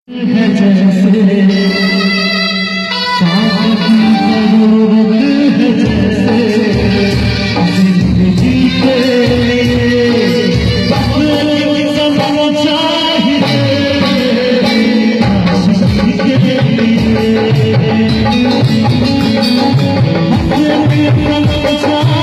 है जैसे सांस की जरूरत है जैसे जिंदगी के लिए बदले समय चाहिए आशिकी के लिए बदले समय चाहिए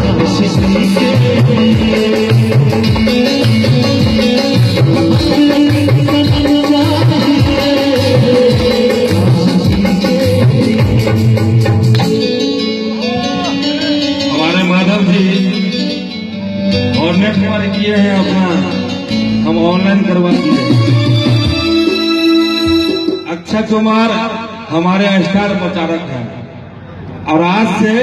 आशिकी के लिए नेट हमारे किए हैं अपना, हम ऑनलाइन करवा दिए। अक्षय कुमार हमारे स्टार प्रचारक हैं और आज से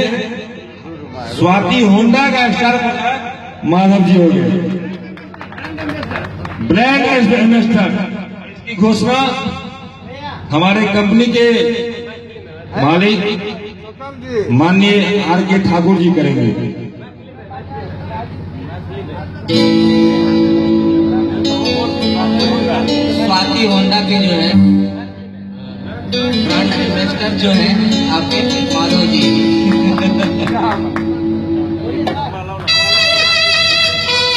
स्वाति होंडा का स्टार प्रचारक माधव जी हो गए, ब्रांड एम्बेसडर। इसकी घोषणा हमारे कंपनी के मालिक माननीय आर.के. ठाकुर जी करेंगे। स्वाति होंडा के जो है ब्रांड एम्बेसडर जो है आपके Madhav ji.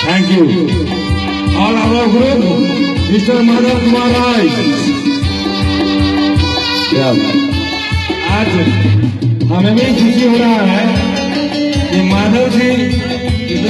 Thank you all our group mister Madhav Kumar Rai. आज हमें भी खुशी हो रहा है कि माधव